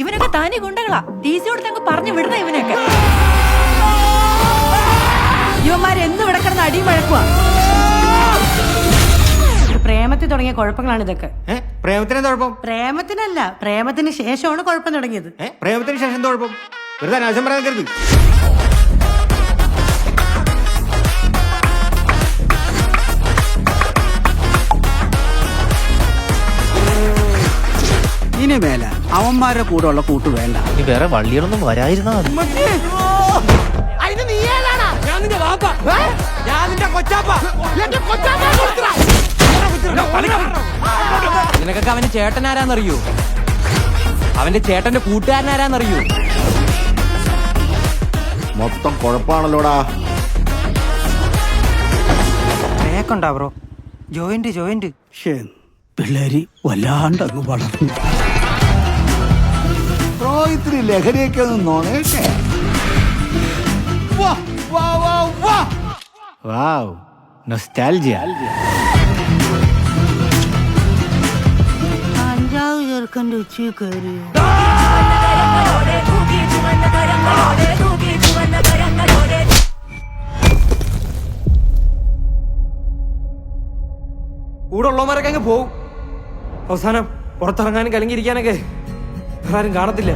ഇവനൊക്കെ താനെ ഗുണ്ടകളാ. ടി.സി. കൊടുത്തങ്ങ് പറഞ്ഞു വിടുന്ന ഇവനൊക്കെ. ഇവന്മാരെന്നും ഇവിടെ കിടന്ന് അടിയും വഴക്കുവാ. പ്രേമത്തിൽ തുടങ്ങിയ കുഴപ്പങ്ങളാണ് ഇതൊക്കെ. പ്രേമത്തിനെന്താ കുഴപ്പം? പ്രേമത്തിനല്ല, പ്രേമത്തിന് ശേഷമാണ് കുഴപ്പം തുടങ്ങിയത്. പ്രേമത്തിന് ശേഷം എന്താ കുഴപ്പം? വെറുതെ അനാവശ്യം പറയാൻ കരുത്. ഇനി മേല അവന്മാരുടെ കൂടെ ഉള്ള കൂട്ട് വേണ്ട. നീ വേറെ വള്ളികളൊന്നും വരായിരുന്നാ മതി. നിനക്കൊക്കെ അവന്റെ ചേട്ടനാരാന്നറിയോ? അവന്റെ ചേട്ടന്റെ കൂട്ടുകാരനാരാന്നറിയോ? മൊത്തം കുഴപ്പമാണല്ലോടാ. കേക്കുണ്ടാ ബ്രോ? ജോയിന്റ് പിള്ളേര് വല്ലാണ്ടങ്ങ് വളർന്നു. ഇത്തിരി ലഹരിയൊക്കെ ഒന്ന് നോണേട്ടെ. വാവ്, നൊസ്റ്റാൾജിയ. അഞ്ചാവ് ചെറുക്കൻ്റെ ഉച്ച കയറി. കൂടെ ഉള്ളവന്മാരൊക്കെ അങ്ങ് പോവും. അവസാനം പുറത്തിറങ്ങാനും കലങ്ങിയിരിക്കാനൊക്കെ ആരും കാണത്തില്ല.